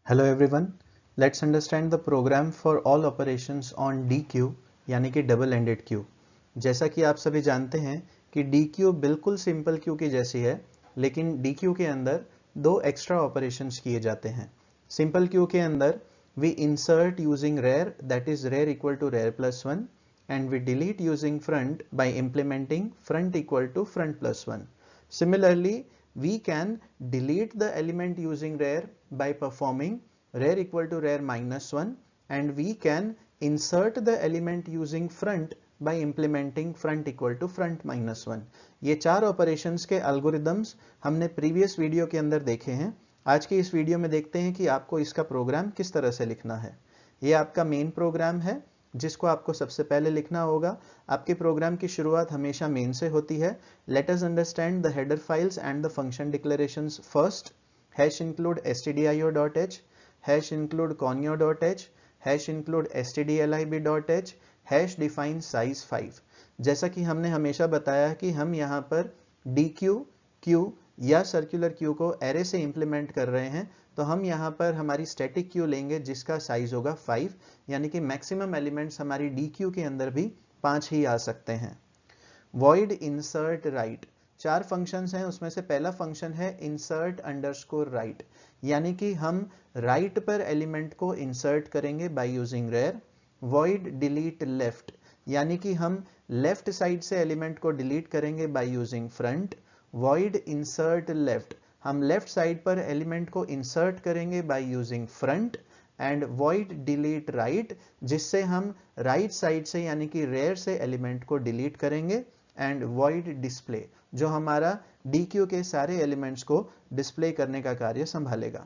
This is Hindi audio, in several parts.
Hello everyone, let's understand the program for all operations on D Q यानी कि डबल एंडेड क्यू। जैसा कि आप सभी जानते हैं कि डी क्यू बिल्कुल सिंपल क्यू की जैसी है, लेकिन डी क्यू के अंदर दो एक्स्ट्रा ऑपरेशंस किए जाते हैं। सिंपल क्यू के अंदर we insert using rear, that is rear equal to rear plus one, and we delete using front by implementing front equal to front plus one. Similarly, we can delete the element using rare by performing rare equal to rare minus 1, and we can insert the element using front by implementing front equal to front minus 1. ये चार ऑपरेशंस के अल्गोरिदम्स हमने प्रीवियस वीडियो के अंदर देखे हैं। आज की इस वीडियो में देखते हैं कि आपको इसका प्रोग्राम किस तरह से लिखना है। ये आपका मेन प्रोग्राम है जिसको आपको सबसे पहले लिखना होगा। आपके प्रोग्राम की शुरुआत हमेशा मेन से होती है। Late us understand the header files and the function declarations first. Hash include stdio.h, hash include conio.h, hash include stdlib.h, hash define size 5। जैसा कि हमने हमेशा बताया कि हम यहाँ पर dq, q या सर्कुलर क्यू को एरे से इंप्लीमेंट कर रहे हैं, तो हम यहाँ पर हमारी स्टैटिक क्यू लेंगे जिसका साइज होगा 5, यानी कि मैक्सिमम एलिमेंट्स हमारी डी क्यू के अंदर भी 5 ही आ सकते हैं। वॉइड इंसर्ट राइट, चार फंक्शंस हैं, उसमें से पहला फंक्शन है इंसर्ट अंडरस्कोर राइट, यानी कि हम राइट पर एलिमेंट को इंसर्ट करेंगे by using rear. Void delete left, यानी कि हम लेफ्ट साइड से एलिमेंट को डिलीट करेंगे by using front. Void insert left, हम लेफ्ट साइड पर एलिमेंट को इंसर्ट करेंगे by using front. And void delete right, जिससे हम राइट साइड से यानी कि रेयर से एलिमेंट को डिलीट करेंगे। एंड वॉइड डिस्प्ले, जो हमारा डी क्यू के सारे एलिमेंट्स को डिस्प्ले करने का कार्य संभालेगा।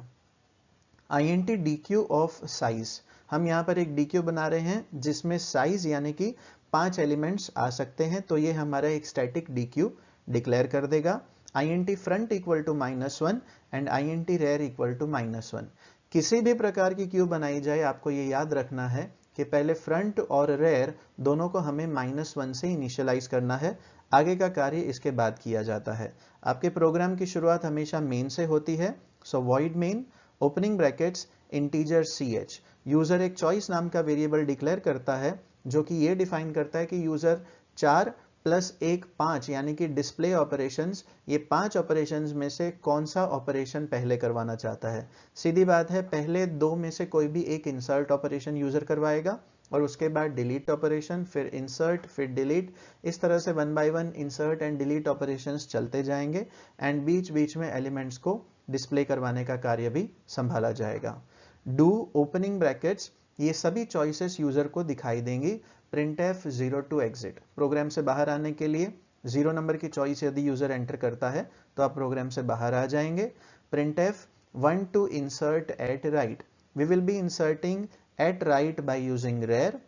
INT DQ ऑफ साइज, हम यहाँ पर एक DQ बना रहे हैं जिसमें साइज यानी कि 5 एलिमेंट्स आ सकते हैं, तो ये हमारा एक स्टैटिक DQ डिक्लेयर कर देगा। INT front equal to -1 and INT rear equal to -1। किसी भी प्रकार की क्यू बनाई जाए, आपको ये याद रखना है कि पहले फ्रंट और रेयर दोनों को हमें -1 से इनिशियलाइज करना है। आगे का कार्य इसके बाद किया जाता है। आपके प्रोग्राम की शुरुआत हमेशा मेन से होती है। So void main opening brackets integer ch, user एक चॉइस नाम का वेरिएबल डिक्लेयर करता है जो कि ये डिफाइन करता है कि यूजर 4 + 1 5 यानी कि डिस्प्ले ऑपरेशंस, ये 5 ऑपरेशंस में से कौन सा ऑपरेशन पहले करवाना चाहता है। सीधी बात है, पहले 2 में से कोई भी एक इंसर्ट ऑपरेशन यूजर करवाएगा और उसके बाद डिलीट ऑपरेशन, फिर इंसर्ट, फिर डिलीट। इस तरह से 1 by 1 insert and delete operations चलते जाएंगे एंड बीच बीच में एलिमेंट्स को डिस्प्ले करवाने का कार्य भी संभाला जाएगा। डू ओपनिंग ब्रैकेट्स, ये सभी चॉइसेस यूजर को दिखाई देंगी। printf 0 to exit, प्रोग्राम से बाहर आने के लिए 0 नंबर की चॉइस यदि यूजर एंटर करता है तो आप प्रोग्राम से बाहर आ जाएंगे। printf 1 to insert at right, we will be inserting at right by using rare.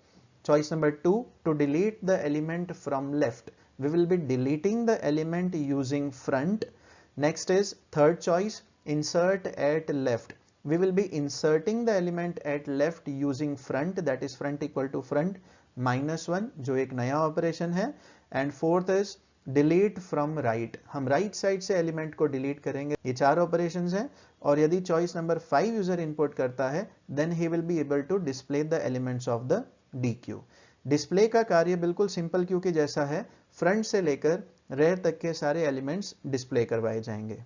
Choice number 2, to delete the element from left, we will be deleting the element using front. Next is third choice, insert at left, we will be inserting the element at left using front, that is front equal to front -1, जो एक नया ऑपरेशन है। And fourth is delete from right, हम राइट साइड से एलिमेंट को डिलीट करेंगे। ये 4 ऑपरेशंस हैं और यदि चॉइस नंबर 5 यूजर इनपुट करता है then he will be able to display the elements of the D Q. Display का कार्य बिल्कुल सिंपल क्यू के जैसा है, फ्रंट से लेकर रेयर तक के सारे एलिमेंट्स डिस्प्ले करवाए जाएंगे।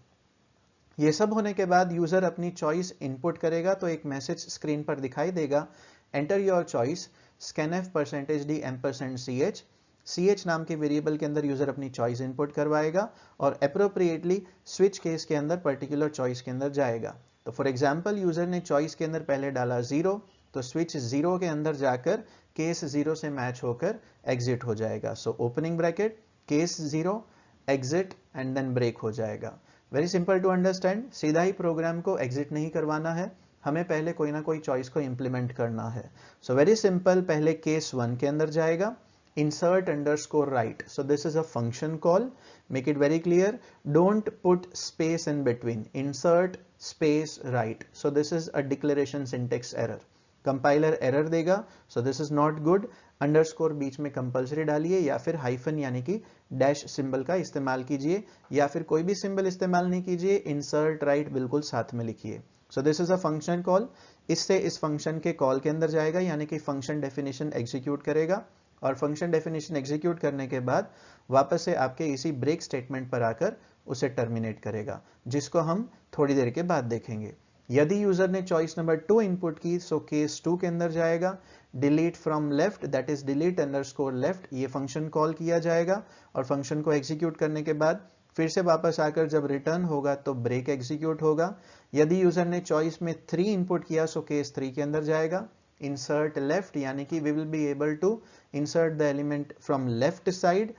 ये सब होने के बाद यूजर अपनी चॉइस इनपुट करेगा तो एक मैसेज स्क्रीन पर दिखाई देगा, enter your choice scanf %d $ch। ch नाम के वेरिएबल के अंदर यूजर अपनी चॉइस इनपुट करवाएगा और अप्रोप्रिएटली स्विच केस के अंदर पर्टिकुलर चॉइस के अंदर जाएगा। तो फॉर एग्जांपल यूजर ने चॉइस के अंदर पहले डाला 0, तो स्विच 0 के अंदर जाकर केस 0 से मैच होकर एग्जिट हो जाएगा। So opening bracket case 0 exit and then break हो जाएगा। वेरी सिंपल टू अंडरस्टैंड, सीधा ही प्रोग्राम को एग्जिट नहीं करवाना है, हमें पहले कोई ना कोई चॉइस को इंप्लीमेंट करना है। सो वेरी सिंपल, पहले केस 1 के अंदर जाएगा insert underscore right, so this is a function call, make it very clear, don't put space in between, insert space right, so this is a declaration syntax error, compiler error देगा, so this is not good. Underscore बीच में कंपलसरी डालिए या फिर हाइफन यानी कि डैश सिंबल का इस्तेमाल कीजिए, या फिर कोई भी सिंबल इस्तेमाल नहीं कीजिए, इंसर्ट राइट बिल्कुल साथ में लिखिए। सो this is a function call. इससे इस फंक्शन के कॉल के अंदर जाएगा, यानी कि फंक्शन डेफिनेशन एग्जीक्यूट करेगा, और फंक्शन डेफिनेशन एग्जीक्यूट करने के बाद वापस से आपके इसी ब्रेक स्टेटमेंट पर आकर उसे टर्मिनेट करेगा, जिसको हम थोड़ी देर के बाद देखेंगे। यदि यूजर ने चॉइस नंबर 2 इनपुट की, सो केस 2 के अंदर जाएगा, delete from left, that is delete underscore left, ये फंक्शन कॉल किया जाएगा, और फंक्शन को एग्जीक्यूट करने के बाद फिर से वापस आकर जब रिटर्न होगा तो ब्रेक एग्जीक्यूट होगा। यदि यूजर ने चॉइस में 3 इनपुट किया, सो केस 3 के अंदर जाएगा, इंसर्ट लेफ्ट, यानी कि we will be able to insert the element from left side.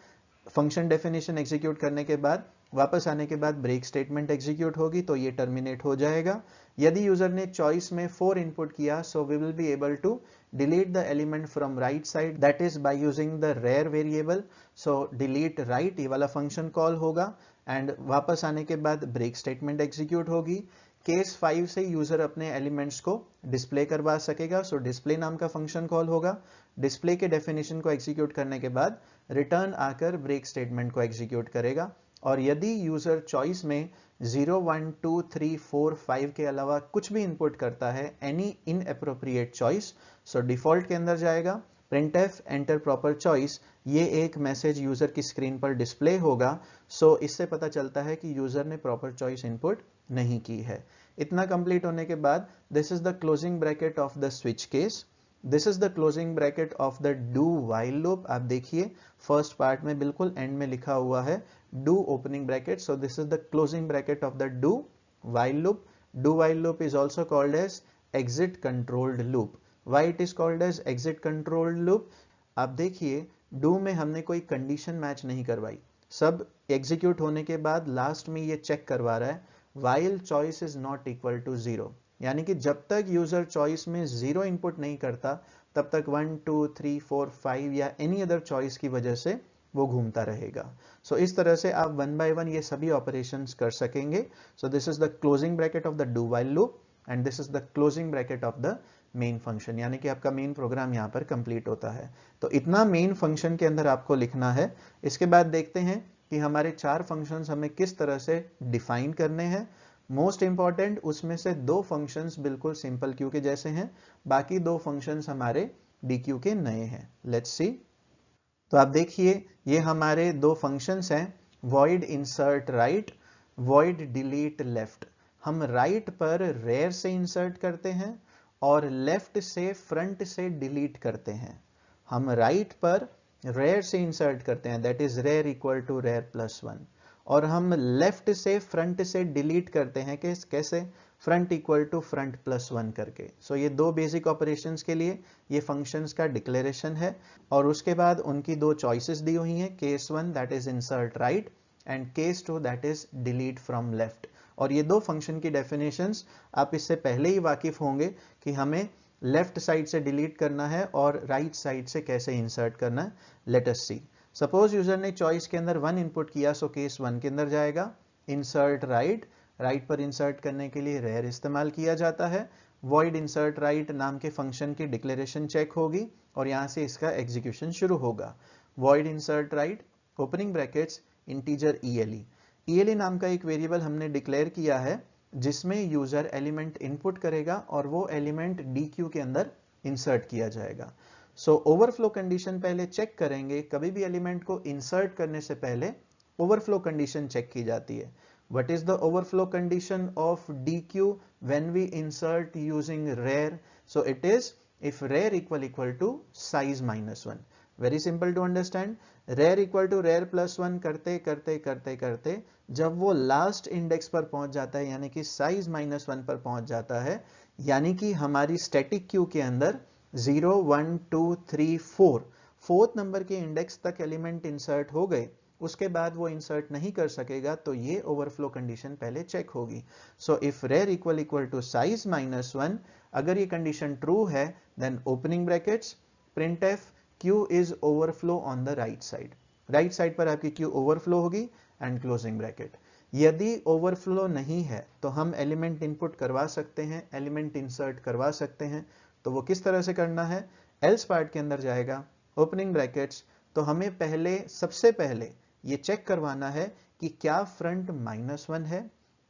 Function definition execute करने के बाद वापस आने के बाद ब्रेक स्टेटमेंट एग्जीक्यूट होगी, तो ये टर्मिनेट हो जाएगा। यदि यूजर ने चॉइस में 4 इनपुट किया, so we will be able to delete the element from right side, that is by using the rear variable. So delete right, ये वाला फंक्शन कॉल होगा, एंड वापस आने के बाद ब्रेक स्टेटमेंट एग्जीक्यूट होगी। केस 5 से यूजर अपने एलिमेंट्स को डिस्प्ले करवा सकेगा, सो डिस्प्ले नाम का फंक्शन कॉल होगा। डिस्प्ले के डेफिनेशन को एग्जीक्यूट करने के बाद रिटर्न आकर ब्रेक स्टेटमेंट को एग्जीक्यूट करेगा। और यदि यूजर चॉइस में 0, 1, 2, 3, 4, 5 के अलावा कुछ भी इनपुट करता है, एनी इनएप्रोप्रिएट चॉइस, सो डिफॉल्ट के अंदर जाएगा, printf एंटर प्रॉपर चॉइस, ये एक मैसेज यूजर की स्क्रीन पर डिस्प्ले होगा। सो इससे पता चलता है कि यूजर ने प्रॉपर चॉइस इनपुट नहीं की है। इतना कंप्लीट होने के बाद this is the closing bracket of the switch case, this is the closing bracket of the do while loop. आप देखिए फर्स्ट पार्ट में बिल्कुल एंड में लिखा हुआ है do opening bracket, so this is the closing bracket of the do while loop. Do while loop is also called as exit controlled loop. Why it is called as exit controlled loop? आप देखिए डू में हमने कोई कंडीशन मैच नहीं करवाई, सब एग्जीक्यूट होने के बाद लास्ट में ये चेक करवा रहा है while choice is not equal to 0, यानी कि जब तक यूजर चॉइस में 0 इनपुट नहीं करता तब तक 1, 2, 3, 4, 5 या एनी अदर चॉइस की वजह से वो घूमता रहेगा। सो इस तरह से आप 1 by 1 ये सभी ऑपरेशंस कर सकेंगे। सो this is the closing bracket of the do while loop and this is the closing bracket of the main function, यानी कि आपका मेन प्रोग्राम यहाँ पर कंप्लीट होता है। तो इतना मेन फंक्शन के अंदर आपको लिखना है। इसके बाद देखते हैं कि हमारे 4 फंक्शंस हमें किस तरह से डिफाइन करने हैं। मोस्ट इंपॉर्टेंट उसमें से 2 फंक्शंस बिल्कुल सिंपल क्यू के जैसे हैं, बाकी 2 फंक्शंस हमारे डीक्यू के नए हैं। Let's see. तो आप देखिए ये हमारे 2 फंक्शंस हैं, void insert right, void delete left। हम राइट पर रेयर से इंसर्ट करते हैं और लेफ्ट से फ्रंट से डिलीट करते हैं। हम राइट पर रेयर से इंसर्ट करते हैं, that is rear equal to rear plus 1, और हम लेफ्ट से फ्रंट से डिलीट करते हैं कैसे, front equal to front plus 1 करके। सो ये 2 बेसिक ऑपरेशंस के लिए ये फंक्शंस का डिक्लेरेशन है, और उसके बाद उनकी 2 चॉइसेस दी हुई हैं, case 1 that is insert right and case 2 that is delete from left. और ये 2 फंक्शन की डेफिनेशंस आप इससे पहले ही वाकिफ होंगे कि हमें लेफ्ट साइड से डिलीट करना है और राइट साइड से कैसे इंसर्ट करना है। लेट अस सी। सपोज यूजर ने चॉइस के अंदर 1 इनपुट किया, सो केस 1 के अंदर जाएगा, इंसर्ट राइट, राइट पर इंसर्ट करने के लिए रेयर इस्तेमाल किया जाता है। void insert right नाम के फंक्शन की डिक्लेरेशन चेक होगी और यहां से इसका एग्जीक्यूशन शुरू होगा। void insert right opening brackets integer ele नाम का एक वेरिएबल हमने डिक्लेयर किया है जिसमें यूजर एलिमेंट इनपुट करेगा और वो एलिमेंट डीक्यू के अंदर इंसर्ट किया जाएगा। सो ओवरफ्लो कंडीशन पहले चेक करेंगे, कभी भी एलिमेंट को इंसर्ट करने से पहले ओवरफ्लो कंडीशन चेक की जाती है। What is the overflow condition of DQ when we insert using rare? So it is if rare equal to size minus 1. Very simple to understand. Rare equal to rare plus 1 करते करते करते करते जब वो लास्ट इंडेक्स पर पहुंच जाता है, यानी कि साइज माइनस 1 पर पहुंच जाता है, यानी कि हमारी स्टैटिक क्यू के अंदर 0, 1, 2, 3, 4 4th नंबर के इंडेक्स तक एलिमेंट इंसर्ट हो गए, उसके बाद वो इंसर्ट नहीं कर सकेगा, तो ये ओवरफ्लो कंडीशन पहले चेक होगी। So if rear equal to size minus 1, अगर ये कंडीशन ट्रू है then opening brackets printf q is overflow on the right side, right side पर आपकी q ओवरफ्लो होगी एंड क्लोजिंग ब्रैकेट। यदि ओवरफ्लो नहीं है तो हम एलिमेंट इनपुट करवा सकते हैं, एलिमेंट इंसर्ट करवा सकते हैं। तो वो किस तरह से करना है, एल्स पार्ट के अंदर जाएगा, ओपनिंग ब्रैकेट्स, तो हमें सबसे पहले ये चेक करवाना है कि क्या फ्रंट -1 है,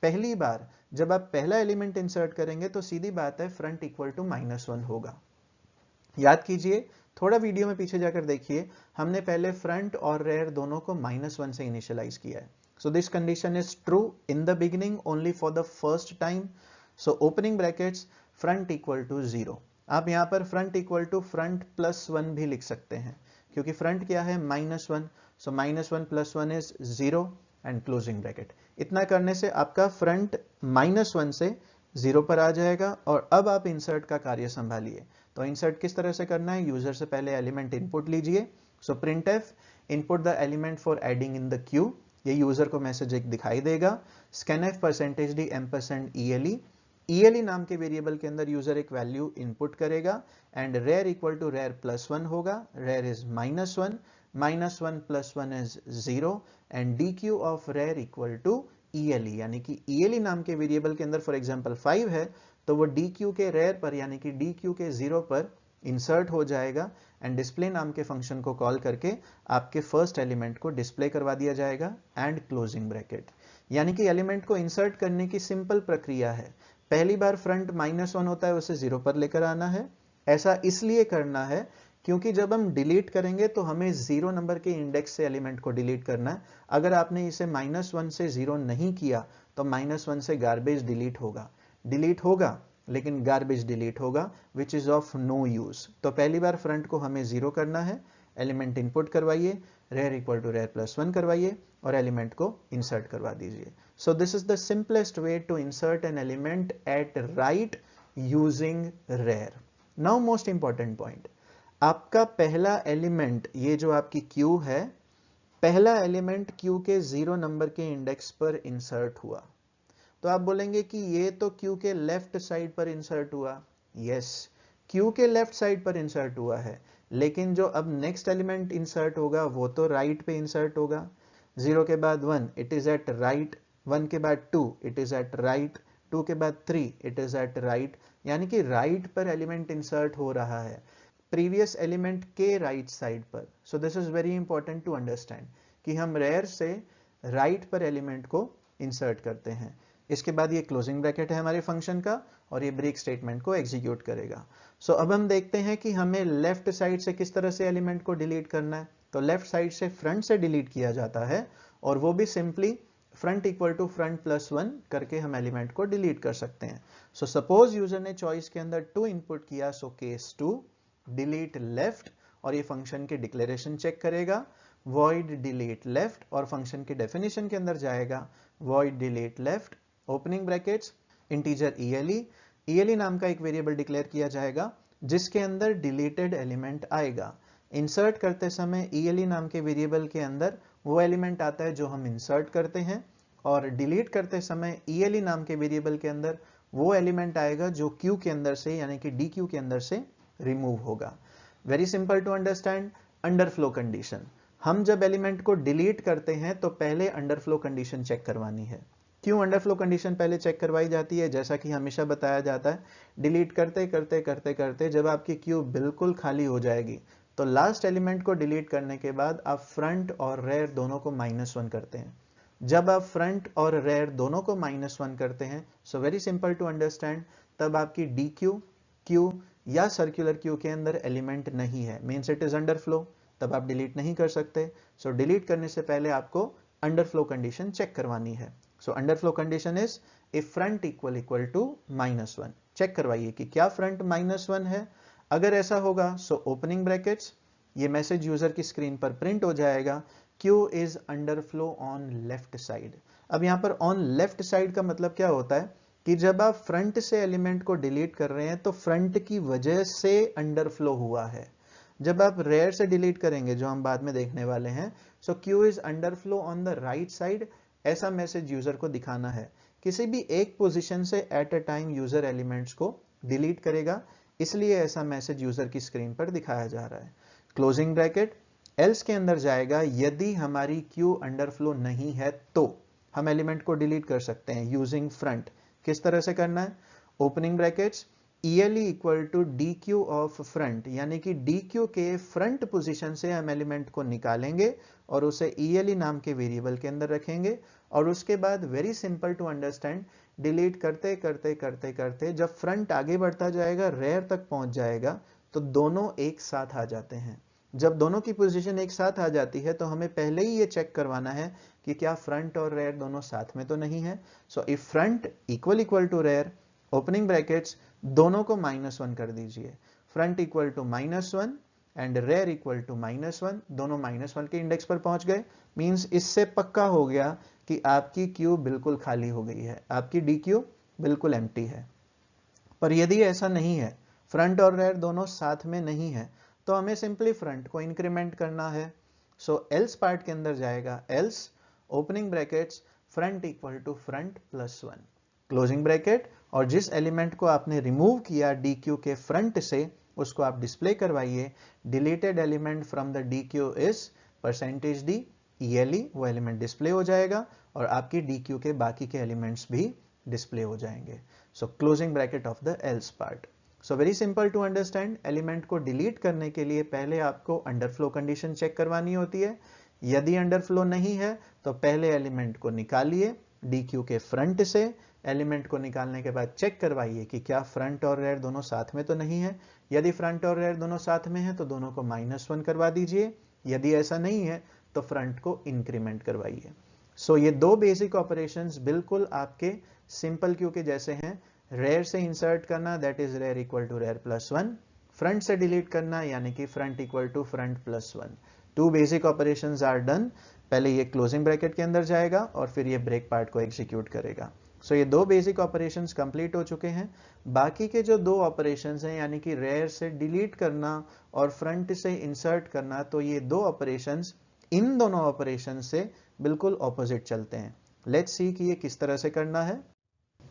पहली बार जब आप पहला एलिमेंट इंसर्ट करेंगे तो सीधी बात है फ्रंट इक्वल टू -1 होगा। याद कीजिए, थोड़ा वीडियो में पीछे जाकर देखिए, हमने पहले फ्रंट और रेयर दोनों को -1 से इनिशियलाइज किया है। So this condition is true in the beginning only for the first time. So opening brackets front equal to 0। आप यहां पर फ्रंट इक्वल टू फ्रंट +1 भी लिख सकते हैं, क्योंकि फ्रंट क्या है -1। सो -1 + 1 इज 0 एंड क्लोजिंग ब्रैकेट। इतना करने से आपका फ्रंट -1 से 0 पर आ जाएगा। और अब आप इंसर्ट का कार्य संभालिए। तो इंसर्ट किस तरह से करना है, यूजर से पहले एलिमेंट इनपुट लीजिए। सो printf input the element for adding in the Q, ये यूजर को मैसेज एक दिखाई देगा। scanf %d %ele, ele नाम के वेरिएबल के अंदर यूजर एक वैल्यू इनपुट करेगा and rear equal to rear +1 होगा। Rear is -1, -1 + 1 is 0 and dq of rear equal to ele, यानी कि ele नाम के वेरिएबल के अंदर फॉर एग्जांपल 5 है, तो वो dq के रेयर पर यानी कि dq के 0 पर इंसर्ट हो जाएगा एंड डिस्प्ले नाम के फंक्शन को कॉल करके आपके फर्स्ट एलिमेंट को डिस्प्ले करवा दिया जाएगा एंड क्लोजिंग ब्रैकेट। यानी कि एलिमेंट को इंसर्ट करने की सिंपल प्रक्रिया है। पहली बार फ्रंट -1 होता है, उसे 0 पर लेकर आना है। ऐसा इसलिए करना है क्योंकि जब हम डिलीट करेंगे तो हमें 0 नंबर के इंडेक्स से एलिमेंट को डिलीट करना है। अगर आपने इसे -1 से 0 नहीं किया तो -1 से गार्बेज डिलीट होगा लेकिन गार्बेज डिलीट होगा, which is of no use. तो पहली बार फ्रंट को हमें 0 करना है, एलिमेंट इनपुट करवाइए, रेयर इक्वल टू रेयर +1 करवाइए और एलिमेंट को इंसर्ट करवा दीजिए। So this is the simplest way to insert an element at right using rear. Now most important point, आपका पहला एलिमेंट, ये जो आपकी क्यू है, पहला एलिमेंट क्यू के 0 नंबर के इंडेक्स पर इंसर्ट हुआ। तो आप बोलेंगे कि ये तो क्यू के लेफ्ट साइड पर इंसर्ट हुआ। यस, क्यू के लेफ्ट साइड पर इंसर्ट हुआ है, लेकिन जो अब नेक्स्ट एलिमेंट इंसर्ट होगा वो तो राइट पे इंसर्ट होगा। 0 के बाद 1 इट इज एट राइट, 1 के बाद 2 इट इज एट राइट, 2 के बाद 3 इट इज एट राइट, यानी कि राइट पर एलिमेंट इंसर्ट हो रहा है, प्रीवियस एलिमेंट के राइट साइड पर। So this is very important to understand कि हम रेयर से राइट पर एलिमेंट को इंसर्ट करते हैं। इसके बाद ये क्लोजिंग ब्रैकेट है हमारे फंक्शन का और ये ब्रेक स्टेटमेंट को एग्जीक्यूट करेगा। सो अब हम देखते हैं कि हमें लेफ्ट साइड से किस तरह से एलिमेंट को डिलीट करना है। तो लेफ्ट साइड से फ्रंट से डिलीट किया जाता है और वो भी simply front equal to front +1 करके हम एलिमेंट को डिलीट कर सकते हैं। सो सपोज यूजर ने चॉइस के अंदर 2 इनपुट किया, सो केस 2 डिलीट लेफ्ट और ये फंक्शन के डिक्लेरेशन चेक करेगा, void delete left और फंक्शन के डेफिनेशन के अंदर जाएगा void delete left opening brackets integer ele नाम का एक वेरिएबल डिक्लेयर किया जाएगा जिसके अंदर डिलीटेड एलिमेंट आएगा। इंसर्ट करते समय ele नाम के वेरिएबल के अंदर वो एलिमेंट आता है जो हम इंसर्ट करते हैं और डिलीट करते समय ele नाम के वेरिएबल के अंदर वो एलिमेंट आएगा जो क्यू के अंदर से यानी कि dq के अंदर से रिमूव होगा। Very simple to understand. Underflow condition, हम जब एलिमेंट को डिलीट करते हैं तो पहले अंडरफ्लो कंडीशन चेक करवानी है। क्यों अंडरफ्लो कंडीशन पहले चेक करवाई जाती है? जैसा कि हमेशा बताया जाता है, डिलीट करते करते करते करते जब आपकी क्यू बिल्कुल खाली हो जाएगी तो लास्ट एलिमेंट को डिलीट करने के बाद आप फ्रंट और रेयर दोनों को -1 करते हैं। जब आप फ्रंट और रेयर दोनों को -1 करते हैं, so very simple to understand, तब आपकी DQ, Q या सर्कुलर क्यू के अंदर एलिमेंट नहीं है, मीन्स इट इज अंडरफ्लो, तब आप डिलीट नहीं कर सकते। सो डिलीट करने से पहले आपको अंडरफ्लो कंडीशन चेक करवानी है। So underflow condition is if front equal to -1। Check करवाइए कि क्या फ्रंट -1 है। अगर ऐसा होगा सो ओपनिंग ब्रैकेट्स, ये मैसेज यूजर की स्क्रीन पर प्रिंट हो जाएगा, Q is underflow on left side. अब यहां पर ऑन लेफ्ट साइड का मतलब क्या होता है कि जब आप फ्रंट से एलिमेंट को डिलीट कर रहे हैं तो फ्रंट की वजह से अंडरफ्लो हुआ है। जब आप रेयर से डिलीट करेंगे, जो हम बाद में देखने वाले हैं, सो Q is underflow on the right side, ऐसा मैसेज यूजर को दिखाना है। किसी भी एक पोजीशन से at a time user elements को डिलीट करेगा, इसलिए ऐसा मैसेज यूजर की स्क्रीन पर दिखाया जा रहा है। क्लोजिंग ब्रैकेट एल्स के अंदर जाएगा, यदि हमारी क्यू अंडरफ्लो नहीं है तो हम एलिमेंट को डिलीट कर सकते हैं यूजिंग फ्रंट। किस तरह से करना है? Opening brackets ELE equal to D Q of front, यानी कि डी क्यू के फ्रंट पोजीशन से हम एलिमेंट को निकालेंगे और उसे ELE नाम के वेरिएबल के अंदर रखेंगे, और उसके बाद very simple to understand, delete करते करते करते करते जब फ्रंट आगे बढ़ता जाएगा, रेयर तक पहुंच जाएगा, तो दोनों एक साथ आ जाते हैं। जब दोनों की पोजीशन एक साथ आ जाती है तो हमें पहले ही ये चेक करवाना है कि क्या फ्रंट और रेयर दोनों साथ में तो नहीं है। So if front equal equal to rear, opening brackets, दोनों को -1 कर दीजिए। Front equal to -1 and rear equal to -1, दोनों -1 के इंडेक्स पर पहुंच गए। मींस इससे पक्का हो गया कि आपकी क्यू बिल्कुल खाली हो गई है, आपकी डी क्यू बिल्कुल एम्प्टी है। पर यदि ऐसा नहीं है, फ्रंट और रेयर दोनों साथ में नहीं है, तो हमें सिंपली फ्रंट को इंक्रीमेंट करना है। सो एल्स पार्ट के अंदर जाएगा, else opening brackets front equal to front +1 closing bracket, और जिस एलिमेंट को आपने रिमूव किया डी क्यू के फ्रंट से, उसको आप डिस्प्ले करवाइए। Deleted element from the D Q is %d ELE, वो एलिमेंट डिस्प्ले हो जाएगा और आपकी डी क्यू के बाकी के एलिमेंट्स भी डिस्प्ले हो जाएंगे। So closing bracket of the else part. So very simple to understand, element को डिलीट करने के लिए पहले आपको अंडरफ्लो कंडीशन चेक करवानी होती है। यदि अंडरफ्लो नहीं है तो पहले एलिमेंट को निकालिए डी क्यू के फ्रंट से। एलिमेंट को निकालने के बाद चेक करवाइए कि क्या फ्रंट और रेयर दोनों साथ में तो नहीं है। यदि फ्रंट और रेयर दोनों साथ में है तो दोनों को -1 करवा दीजिए। यदि ऐसा नहीं है तो फ्रंट को इंक्रीमेंट करवाइए। सो ये दो बेसिक ऑपरेशंस बिल्कुल आपके सिंपल क्यू के जैसे हैं। रेयर से इंसर्ट करना, that is rear equal to rear +1, front से डिलीट करना यानी कि front equal to front +1। Two basic operations are done. पहले ये क्लोजिंग ब्रैकेट के अंदर जाएगा और फिर ये ब्रेक पार्ट को एग्जीक्यूट करेगा। सो ये दो बेसिक ऑपरेशंस कंप्लीट हो चुके हैं। बाकी के जो दो ऑपरेशंस हैं, यानी कि रेयर से डिलीट करना और फ्रंट से इंसर्ट करना, तो ये दो ऑपरेशंस इन दोनों ऑपरेशन से बिल्कुल ऑपोजिट चलते हैं। लेट्स सी कि ये किस तरह से करना है।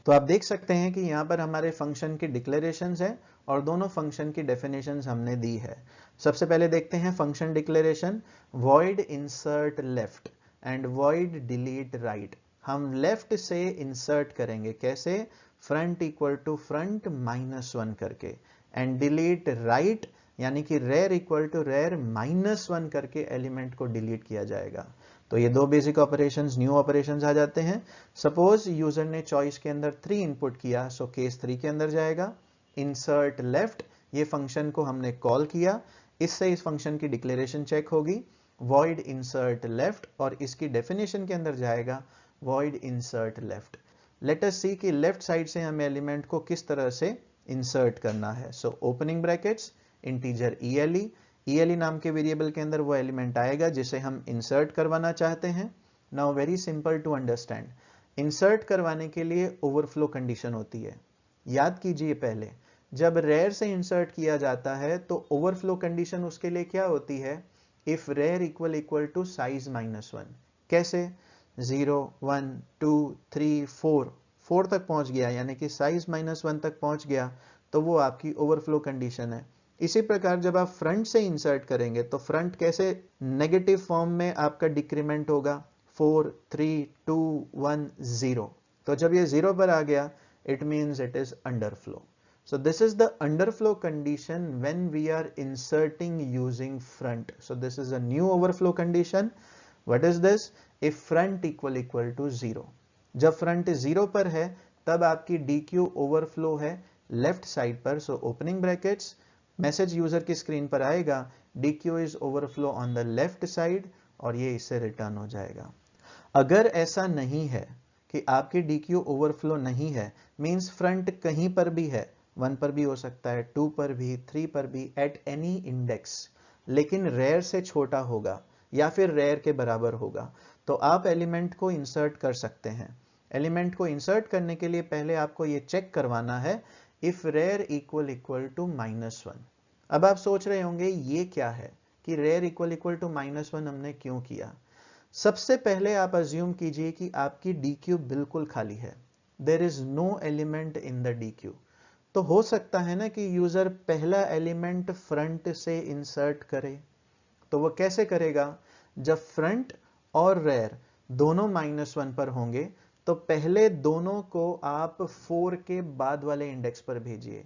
तो आप देख सकते हैं कि यहाँ पर हमारे फंक्शन की डिक्लेरेशंस हैं और दोनों फंक्शन की डेफिनेशंस हमने दी है। सबसे पहले देखते हैं function declaration, void insert left and void delete right. हम लेफ्ट से इंसर्ट करेंगे, कैसे? फ्रंट इक्वल टू फ्रंट -1 करके, एंड डिलीट राइट यानी कि रेयर इक्वल टू रेयर -1 करके एलिमेंट को डिलीट किया जाएगा। तो ये दो बेसिक ऑपरेशंस न्यू ऑपरेशंस आ जाते हैं। सपोज यूजर ने चॉइस के अंदर 3 इनपुट किया, सो केस 3 के अंदर जाएगा। इंसर्ट लेफ्ट, ये फंक्शन को हमने कॉल किया, इससे इस फंक्शन की डिक्लेरेशन चेक होगी। वॉइड इंसर्ट लेफ्ट, और इसकी डेफिनेशन के अंदर जाएगा void insert left. Let us see कि लेफ्ट साइड से हमें एलिमेंट को किस तरह से इंसर्ट करना है। सो ओपनिंग ब्रैकेट्स इंटीजर ELE नाम के वेरिएबल के अंदर वो एलिमेंट आएगा जिसे हम इंसर्ट करवाना चाहते हैं। Now very simple to understand, insert करवाने के लिए ओवरफ्लो कंडीशन होती है। याद कीजिए, पहले जब रेयर से इंसर्ट किया जाता है तो ओवरफ्लो कंडीशन उसके लिए क्या होती है? If rear equal equal to size -1। कैसे? 0 1 2 3 4 तक पहुंच गया, यानी कि साइज -1 तक पहुंच गया, तो वो आपकी ओवरफ्लो कंडीशन है। इसी प्रकार जब आप फ्रंट से इंसर्ट करेंगे तो फ्रंट कैसे नेगेटिव फॉर्म में आपका डिक्रीमेंट होगा, 4 3 2 1 0। तो जब ये 0 पर आ गया, it means it is underflow. So this is the underflow condition when we are inserting using front. So this is a new overflow condition. What is this? If front equal to 0. जब front 0 पर है तब आपकी DQ overflow है लेफ्ट साइड पर। So opening brackets, message user की स्क्रीन पर आएगा DQ is overflow on the left side, और ये इससे रिटर्न हो जाएगा। अगर ऐसा नहीं है कि आपकी DQ ओवरफ्लो नहीं है, मींस फ्रंट कहीं पर भी है, 1 पर भी हो सकता है, 2 पर भी, 3 पर भी, एट एनी इंडेक्स, लेकिन रेयर से छोटा होगा या फिर रेयर के बराबर होगा, तो आप एलिमेंट को इंसर्ट कर सकते हैं। एलिमेंट को इंसर्ट करने के लिए पहले आपको ये चेक करवाना है इफ रेयर इक्वल टू -1। अब आप सोच रहे होंगे ये क्या है कि रेयर इक्वल टू -1 हमने क्यों किया। सबसे पहले आप अज्यूम कीजिए कि आपकी DQ बिल्कुल खाली है, there is no element in the DQ। तो हो सकता है ना कि यूजर पहला एलिमेंट फ्रंट से इंसर्ट करे। तो वो कैसे करेगा? जब फ्रंट और रेयर दोनों -1 पर होंगे तो पहले दोनों को आप 4 के बाद वाले इंडेक्स पर भेजिए।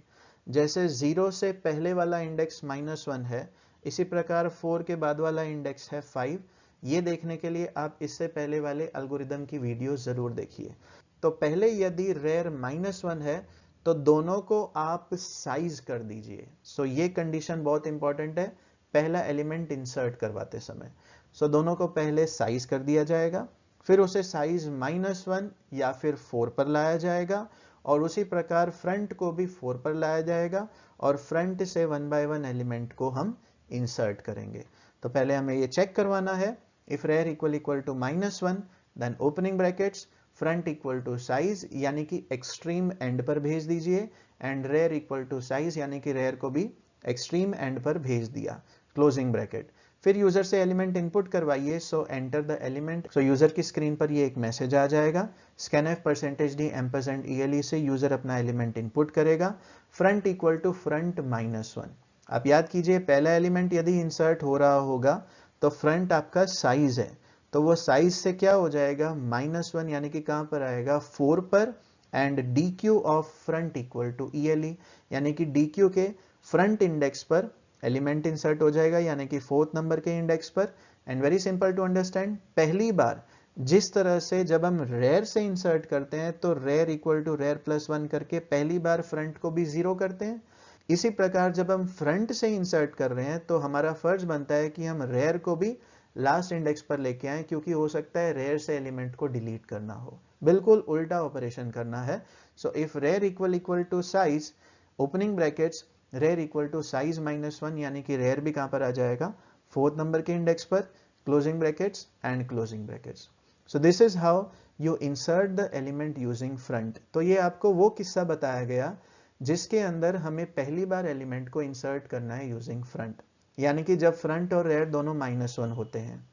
जैसे 0 से पहले वाला इंडेक्स -1 है, इसी प्रकार 4 के बाद वाला इंडेक्स है 5। ये देखने के लिए आप इससे पहले वाले एल्गोरिदम की वीडियो जरूर देखिए। तो पहले यदि रेयर -1 है तो दोनों को आप साइज कर दीजिए। सो ये कंडीशन बहुत इंपॉर्टेंट है पहला एलिमेंट इंसर्ट करवाते समय। सो दोनों को पहले साइज कर दिया जाएगा, फिर उसे साइज -1 या फिर 4 पर लाया जाएगा, और उसी प्रकार फ्रंट को भी 4 पर लाया जाएगा, और फ्रंट से 1 बाय 1 एलिमेंट को हम इंसर्ट करेंगे। तो पहले हमें ये चेक करवाना है, if rear equal to -1 then opening brackets front equal to size यानी कि एक्सट्रीम एंड पर भेज दीजिए, and rear equal to size यानी कि रेयर को भी एक्सट्रीम एंड पर भेज दिया, क्लोजिंग ब्रैकेट। फिर यूजर से एलिमेंट इनपुट करवाइए, सो enter the element. So user की स्क्रीन पर ये एक मैसेज आ जाएगा, scanf %d %ele से यूजर अपना एलिमेंट इनपुट करेगा, फ्रंट इक्वल टू फ्रंट -1। आप याद कीजिए पहला एलिमेंट यदि इंसर्ट हो रहा होगा तो फ्रंट आपका साइज है, तो वो साइज से क्या हो जाएगा -1 यानी कि कहां पर आएगा 4 पर, and dq of front equal to ele यानी कि dq के फ्रंट इंडेक्स पर एलिमेंट इंसर्ट हो जाएगा यानी कि 4th नंबर के इंडेक्स पर। And very simple to understand, पहली बार जिस तरह से जब हम रेयर से इंसर्ट करते हैं तो रेयर इक्वल टू रेयर +1 करके पहली बार फ्रंट को भी 0 करते हैं, इसी प्रकार जब हम फ्रंट से इंसर्ट कर रहे हैं तो हमारा फर्ज बनता है कि हम रेयर को भी लास्ट इंडेक्स पर लेके आए, क्योंकि हो सकता है रेयर से एलिमेंट को डिलीट करना हो, बिल्कुल उल्टा ऑपरेशन करना है। So if rear equal to size opening brackets rear equal to size -1 यानी कि रेयर भी कहां पर आ जाएगा 4th नंबर के इंडेक्स पर, closing brackets and closing brackets. So this is how you insert the element using front. तो ये आपको वो किस्सा बताया गया जिसके अंदर हमें पहली बार एलिमेंट को इंसर्ट करना है यूजिंग फ्रंट, यानी कि जब फ्रंट और रेयर दोनों -1 होते हैं।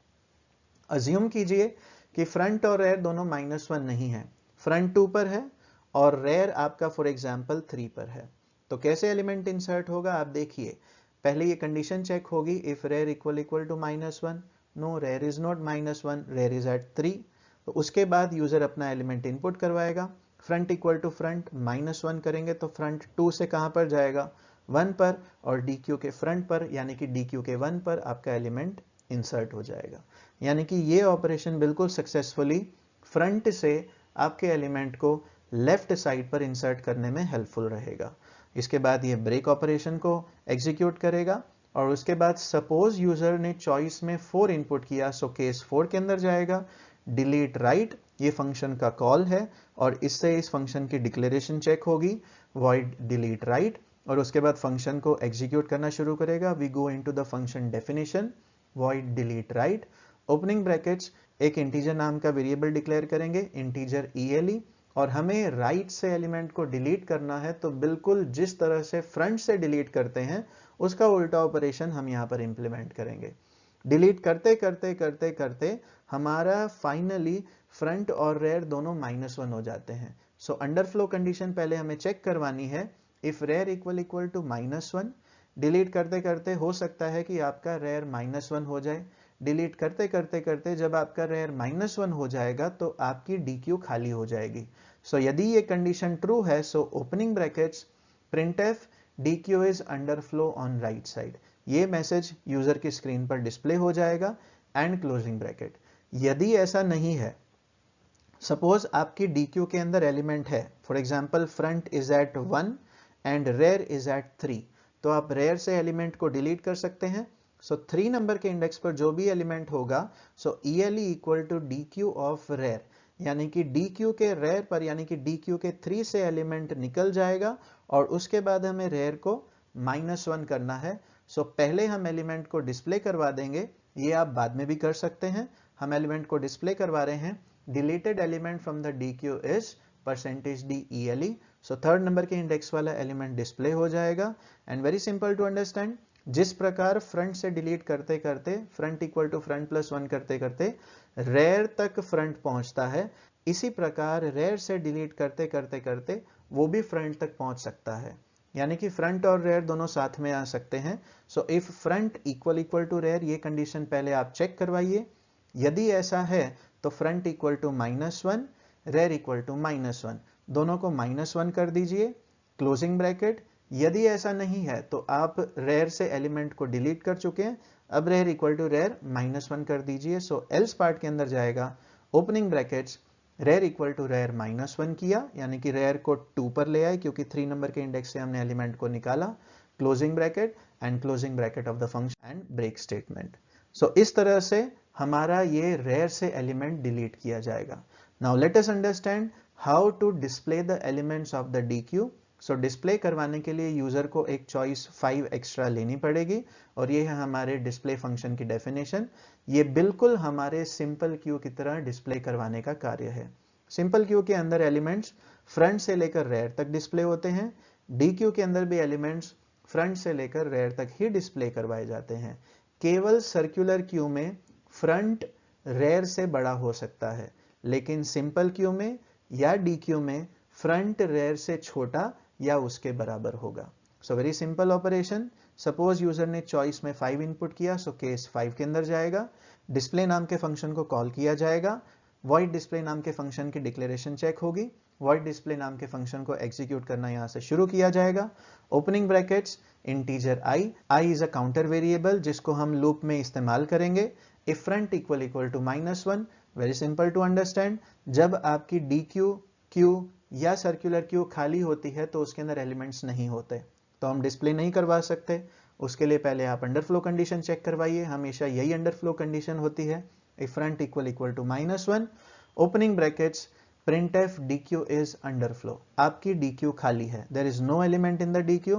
अज्यूम कीजिए कि फ्रंट और रेयर दोनों -1 नहीं है, फ्रंट 2 पर है और रेयर आपका फॉर एग्जांपल 3 पर है। तो कैसे एलिमेंट इंसर्ट होगा आप देखिए, पहले ये कंडीशन चेक होगी, if rear equal to -1, no rear is not -1, rear is at 3। तो उसके बाद यूजर अपना एलिमेंट इनपुट करवाएगा, फ्रंट इक्वल टू फ्रंट -1 करेंगे तो फ्रंट 2 से कहां पर जाएगा 1 पर, और dq के फ्रंट पर यानी कि dq के 1 पर आपका एलिमेंट इंसर्ट हो जाएगा। यानी कि ये ऑपरेशन बिल्कुल सक्सेसफुली फ्रंट से आपके एलिमेंट को लेफ्ट साइड पर इंसर्ट करने में हेल्पफुल रहेगा। इसके बाद ये ब्रेक ऑपरेशन को एग्जीक्यूट करेगा, और उसके बाद सपोज यूजर ने चॉइस में 4 इनपुट किया, सो केस 4 के अंदर जाएगा, डिलीट राइट ये फंक्शन का कॉल है, और इससे इस फंक्शन की डिक्लेरेशन चेक होगी, वॉइड डिलीट राइट, और उसके बाद फंक्शन को एग्जीक्यूट करना शुरू करेगा। We go into the function definition, void delete right, opening brackets, एक इंटीजर नाम का वेरिएबल डिक्लेयर करेंगे, इंटीजर ele, और हमें राइट से एलिमेंट को डिलीट करना है, तो बिल्कुल जिस तरह से फ्रंट से डिलीट करते हैं उसका उल्टा ऑपरेशन हम यहां पर इंप्लीमेंट करेंगे। डिलीट करते करते करते करते हमारा फाइनली फ्रंट और रेयर दोनों -1 हो जाते हैं। सो अंडरफ्लो कंडीशन पहले हमें चेक करवानी है, if rear equal to -1, delete करते करते हो सकता है कि आपका रेयर -1 हो जाए, डिलीट करते करते करते जब आपका रेयर -1 हो जाएगा तो आपकी dq खाली हो जाएगी। सो यदि ये कंडीशन ट्रू है, सो opening brackets printf dq is underflow on right side, ये मैसेज यूजर की स्क्रीन पर डिस्प्ले हो जाएगा, एंड क्लोजिंग ब्रैकेट। यदि ऐसा नहीं है, सपोज आपकी dq के अंदर एलिमेंट है, for example front is at 1 and rear is at 3, तो आप रेयर से एलिमेंट को डिलीट कर सकते हैं। सो 3 नंबर के इंडेक्स पर जो भी एलिमेंट होगा, so ele equal to dq of rear, यानी कि dq के रेयर पर यानी कि dq के 3 से एलिमेंट निकल जाएगा, और उसके बाद हमें रेयर को -1 करना है। सो पहले हम एलिमेंट को डिस्प्ले करवा देंगे, ये आप बाद में भी कर सकते हैं। हम एलिमेंट को डिस्प्ले करवा रहे हैं, deleted element from the dq is %d ele, so 3rd number के इंडेक्स वाला एलिमेंट डिस्प्ले हो जाएगा। And very simple to understand, जिस प्रकार फ्रंट से डिलीट करते करते फ्रंट इक्वल टू फ्रंट +1 करते करते रेयर तक फ्रंट पहुंचता है, इसी प्रकार रेयर से डिलीट करते करते करते वो भी फ्रंट तक पहुंच सकता है, यानी कि फ्रंट और रेयर दोनों साथ में आ सकते हैं। So if front equal to rear, ये कंडीशन पहले आप चेक करवाइए। यदि ऐसा है तो front equal to -1 rear equal to -1, दोनों को -1 कर दीजिए, क्लोजिंग ब्रैकेट, यदि ऐसा नहीं है तो आप रेयर से एलिमेंट को डिलीट कर चुके हैं, अब रेयर इक्वल टू रेयर -1 कर दीजिए। सो एल्स पार्ट के अंदर जाएगा opening brackets rear equal to rear -1 किया, यानी कि रेयर को 2 पर ले आए क्योंकि 3 नंबर के इंडेक्स से हमने एलिमेंट को निकाला, closing bracket and closing bracket of the function and break statement. So इस तरह से हमारा ये रेयर से एलिमेंट डिलीट किया जाएगा। Now let us understand how to display the elements of the DQ। So display करवाने के लिए यूजर को एक चॉइस 5 एक्स्ट्रा लेनी पड़ेगी और ये है हमारे डिस्प्ले फंक्शन की डेफिनेशन। ये बिल्कुल हमारे सिंपल क्यू की तरह डिस्प्ले करवाने का कार्य है। सिंपल क्यू के अंदर एलिमेंट्स फ्रंट से लेकर रेयर तक डिस्प्ले होते हैं, DQ के अंदर भी एलिमेंट्स फ्रंट से लेकर रेयर तक ही डिस्प्ले करवाए जाते हैं। केवल सर्कुलर क्यू में फ्रंट रेयर से बड़ा हो सकता है, लेकिन सिंपल क्यू में या DQ में फ्रंट रेयर से छोटा या उसके बराबर होगा। सो very simple operation. Suppose user ने चॉइस में 5 इनपुट किया, सो केस 5 के अंदर जाएगा, डिस्प्ले नाम के फंक्शन को कॉल किया जाएगा, वॉइड डिस्प्ले नाम के फंक्शन की डिक्लेरेशन चेक होगी, वॉइड डिस्प्ले नाम के फंक्शन को एग्जीक्यूट करना यहां से शुरू किया जाएगा। Opening brackets integer i is a counter variable जिसको हम लूप में इस्तेमाल करेंगे। If front equal to -1, very simple to understand, जब आपकी DQ क्यू या सर्कुलर क्यू खाली होती है तो उसके अंदर एलिमेंट्स नहीं होते, तो हम डिस्प्ले नहीं करवा सकते। उसके लिए पहले आप अंडरफ्लो कंडीशन चेक करवाइए, हमेशा यही अंडरफ्लो कंडीशन होती है। If front equal to -1, opening brackets printf DQ is underflow, आपकी DQ खाली है, there is no element in the DQ,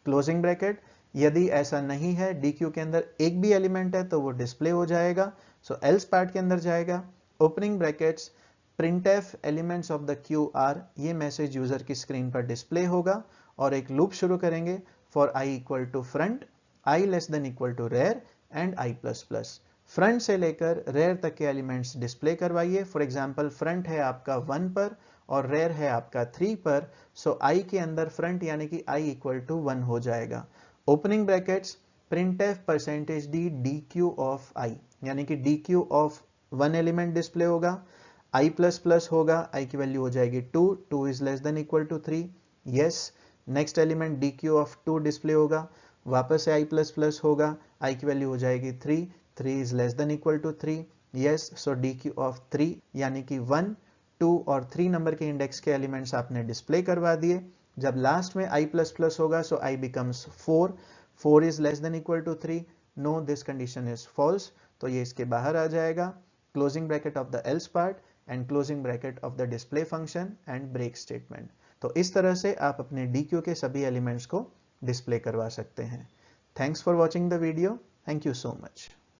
closing bracket. यदि ऐसा नहीं है, DQ के अंदर एक भी एलिमेंट है तो वो डिस्प्ले हो जाएगा। सो एल्स पार्ट के अंदर जाएगा, opening brackets printf elements of the queue are, ये मैसेज यूजर की स्क्रीन पर डिस्प्ले होगा और एक लूप शुरू करेंगे for i equal to front, i less than equal to rear and i++। Front से लेकर रेयर तक के एलिमेंट्स डिस्प्ले करवाइए। फॉर एग्जांपल फ्रंट है आपका 1 पर और रेयर है आपका 3 पर, सो i के अंदर फ्रंट यानी कि i इक्वल टू 1 हो जाएगा। Opening brackets printf %d DQ of i, यानी कि DQ ऑफ 1 एलिमेंट डिस्प्ले होगा, i++ होगा, i की वैल्यू हो जाएगी 2 is less than equal to 3, yes. Next element DQ of 2 display होगा, वापस से i++ होगा, i की वैल्यू हो जाएगी 3 is less than equal to 3, yes. So DQ of 3 यानी कि 1, 2 और 3 नंबर के इंडेक्स के एलिमेंट्स आपने डिस्प्ले करवा दिए। जब लास्ट में i++ होगा, so i becomes 4 is less than equal to 3, no this condition is false, तो ये इसके बाहर आ जाएगा। Closing bracket of the else part and closing bracket of the display function and break statement. तो इस तरह से आप अपने DQ के सभी एलिमेंट्स को डिस्प्ले करवा सकते हैं। Thanks for watching the video, thank you so much.